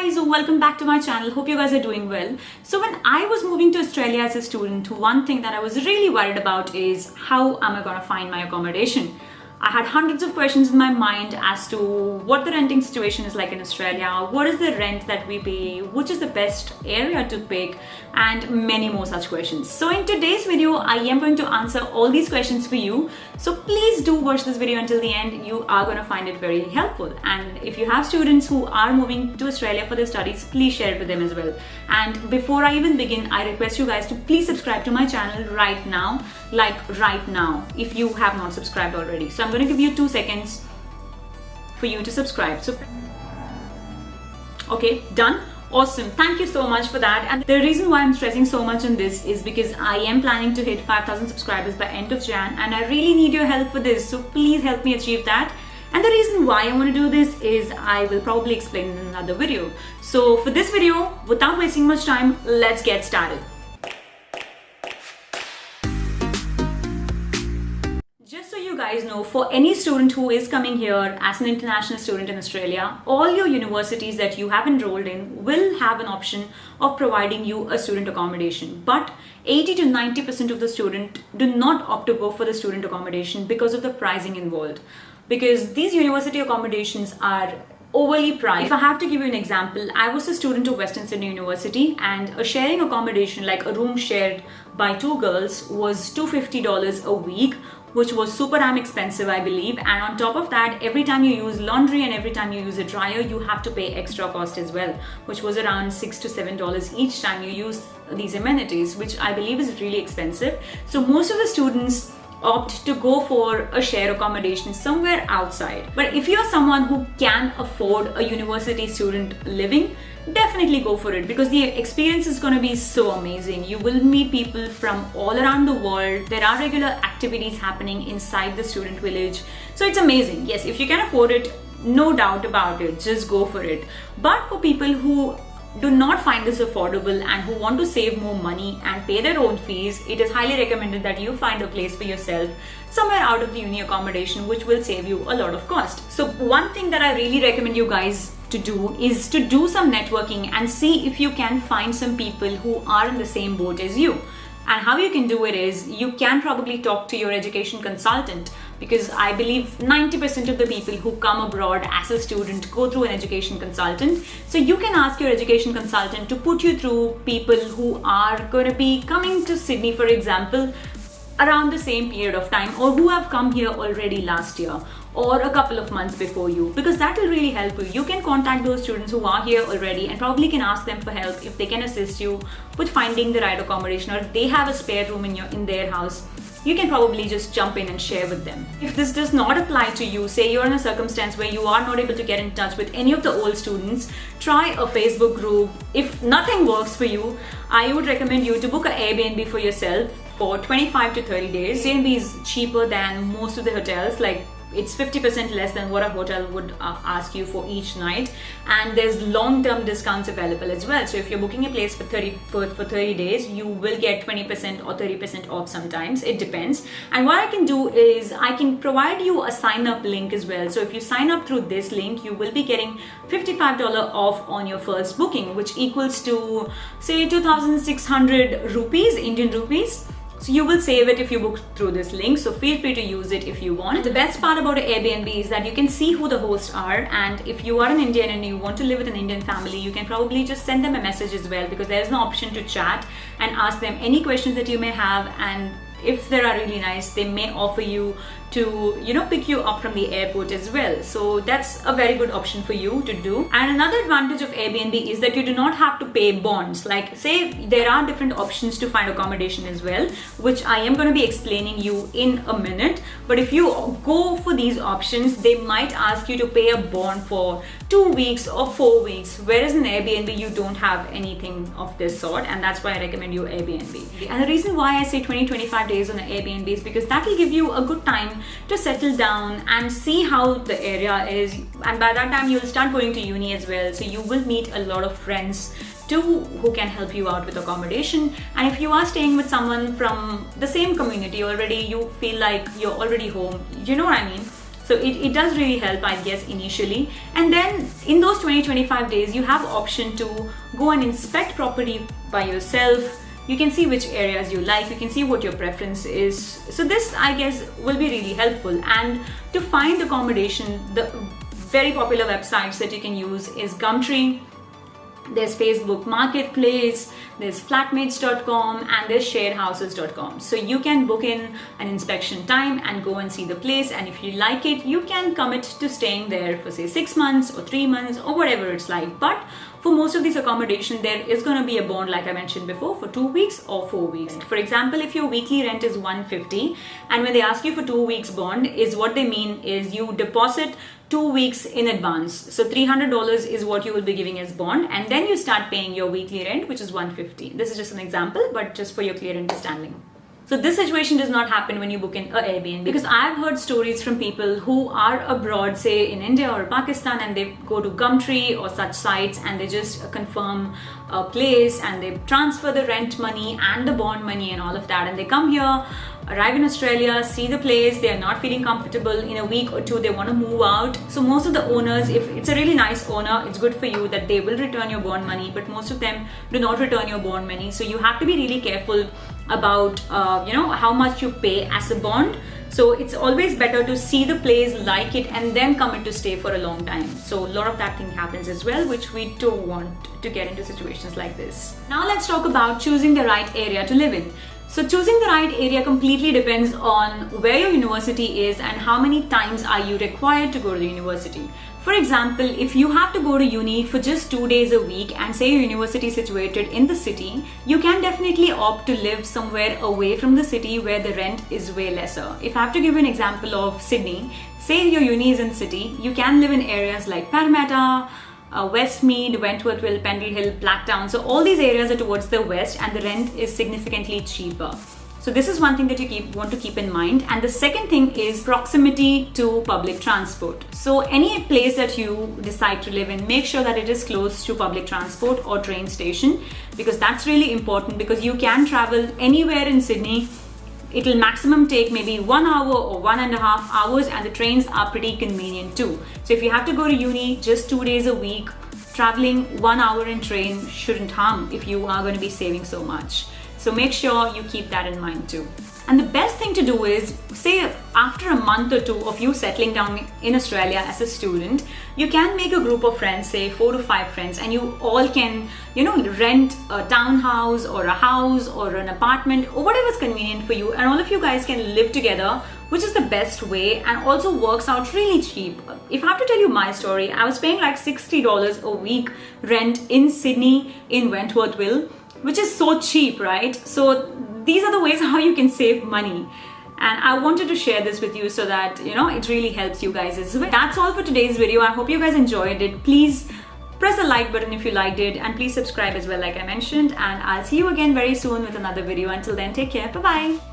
guys, welcome back to my channel. Hope you guys are doing well. So when I was moving to Australia as a student, one thing that I was really worried about is how am I gonna find my accommodation? I had hundreds of questions in my mind as to what the renting situation is like in Australia, what is the rent that we pay, which is the best area to pick, and many more such questions. So in today's video, I am going to answer all these questions for you. So please do watch this video until the end. You are going to find it very helpful. And if you have students who are moving to Australia for their studies, please share it with them as well. And before I even begin, I request you guys to please subscribe to my channel right now, if you have not subscribed already. So I'm going to give you 2 seconds for you to subscribe. So, okay, done. Awesome. Thank you so much for that. And the reason why I'm stressing so much on this is because I am planning to hit 5,000 subscribers by end of Jan, and I really need your help for this. So please help me achieve that. And the reason why I want to do this is I will probably explain in another video. So for this video, without wasting much time, let's get started. Just so you guys know, for any student who is coming here as an international student in Australia, all your universities that you have enrolled in will have an option of providing you a student accommodation. But 80 to 90% of the student do not opt to go for the student accommodation because of the pricing involved. Because these university accommodations are overly priced. If I have to give you an example, I was a student of Western Sydney University, and a sharing accommodation, like a room shared by 2 girls, was $250 a week, which was super damn expensive, I believe. And on top of that, every time you use laundry and every time you use a dryer, you have to pay extra cost as well, which was around $6 to $7 each time you use these amenities, which I believe is really expensive. So most of the students opt to go for a share accommodation somewhere outside. But if you're someone who can afford a university student living, definitely go for it, because the experience is going to be so amazing. You will meet people from all around the world. There are regular activities happening inside the student village. So it's amazing. Yes, if you can afford it, no doubt about it, just go for it. But for people who do not find this affordable and who want to save more money and pay their own fees, it is highly recommended that you find a place for yourself somewhere out of the uni accommodation, which will save you a lot of cost. So one thing that I really recommend you guys to do is to do some networking and see if you can find some people who are in the same boat as you. And how you can do it is you can probably talk to your education consultant, because I believe 90% of the people who come abroad as a student go through an education consultant. So you can ask your education consultant to put you through people who are going to be coming to Sydney, for example, around the same period of time, or who have come here already last year or a couple of months before you, because that will really help you. You can contact those students who are here already and probably can ask them for help if they can assist you with finding the right accommodation, or if they have a spare room in their house, you can probably just jump in and share with them. If this does not apply to you, say you're in a circumstance where you are not able to get in touch with any of the old students, try a Facebook group. If nothing works for you, I would recommend you to book an Airbnb for yourself for 25 to 30 days. Airbnb is cheaper than most of the hotels, like it's 50% less than what a hotel would ask you for each night, and there's long-term discounts available as well. So if you're booking a place for 30 days, you will get 20% or 30% off sometimes. It depends. And what I can do is I can provide you a sign-up link as well. So if you sign up through this link, you will be getting $55 off on your first booking, which equals to say 2,600 rupees, Indian rupees. So you will save it if you book through this link, so feel free to use it if you want. The best part about Airbnb is that you can see who the hosts are, and if you are an Indian and you want to live with an Indian family, you can probably just send them a message as well, because there's an option to chat and ask them any questions that you may have, and if they are really nice, they may offer you to, pick you up from the airport as well. So that's a very good option for you to do. And another advantage of Airbnb is that you do not have to pay bonds. Like, say there are different options to find accommodation as well, which I am going to be explaining you in a minute. But if you go for these options, they might ask you to pay a bond for 2 weeks or 4 weeks, whereas in Airbnb you don't have anything of this sort, and that's why I recommend you Airbnb. And the reason why I say 20-25 days on an Airbnb is because that will give you a good time to settle down and see how the area is, and by that time you'll start going to uni as well, so you will meet a lot of friends too who can help you out with accommodation. And if you are staying with someone from the same community already, you feel like you're already home, you know what I mean. So it does really help, I guess, initially. And then in those 20-25 days, you have option to go and inspect property by yourself. You can see which areas you like, you can see what your preference is. So this, I guess, will be really helpful. And to find accommodation, the very popular websites that you can use is Gumtree, there's Facebook Marketplace, there's flatmates.com, and there's sharehouses.com. So you can book in an inspection time and go and see the place, and if you like it, you can commit to staying there for say 6 months or 3 months or whatever it's like. But for most of these accommodation, there is going to be a bond, like I mentioned before, for 2 weeks or 4 weeks. For example, if your weekly rent is $150, and when they ask you for 2 weeks bond, is what they mean is you deposit 2 weeks in advance. So $300 is what you will be giving as bond, and then you start paying your weekly rent, which is $150. This is just an example, but just for your clear understanding. So this situation does not happen when you book in an Airbnb, because I've heard stories from people who are abroad, say in India or Pakistan, and they go to Gumtree or such sites and they just confirm a place and they transfer the rent money and the bond money and all of that, and they come here, arrive in Australia, see the place, they are not feeling comfortable. In a week or two, they want to move out. So most of the owners, if it's a really nice owner, it's good for you that they will return your bond money, but most of them do not return your bond money. So you have to be really careful about how much you pay as a bond. So it's always better to see the place, like it, and then commit to stay for a long time. So a lot of that thing happens as well, which we don't want to get into situations like this. Now let's talk about choosing the right area to live in. So choosing the right area completely depends on where your university is and how many times are you required to go to the university. For example, if you have to go to uni for just 2 days a week and say your university is situated in the city, you can definitely opt to live somewhere away from the city where the rent is way lesser. If I have to give you an example of Sydney, say your uni is in city, you can live in areas like Parramatta, Westmead, Wentworthville, Pendle Hill, Blacktown. So all these areas are towards the west and the rent is significantly cheaper. So this is one thing that you want to keep in mind. And the second thing is proximity to public transport. So any place that you decide to live in, make sure that it is close to public transport or train station, because that's really important, because you can travel anywhere in Sydney. It will maximum take maybe 1 hour or 1.5 hours, and the trains are pretty convenient too. So if you have to go to uni just 2 days a week, traveling 1 hour in train shouldn't harm if you are going to be saving so much. So make sure you keep that in mind too. And the best thing to do is, say after a month or 2 of you settling down in Australia as a student, you can make a group of friends, say 4 to 5 friends, and you all can, rent a townhouse or a house or an apartment or whatever is convenient for you, and all of you guys can live together, which is the best way and also works out really cheap. If I have to tell you my story, I was paying like $60 a week rent in Sydney in Wentworthville, which is so cheap, right? So these are the ways how you can save money. And I wanted to share this with you so that, it really helps you guys as well. That's all for today's video. I hope you guys enjoyed it. Please press the like button if you liked it, and please subscribe as well, like I mentioned. And I'll see you again very soon with another video. Until then, take care. Bye-bye.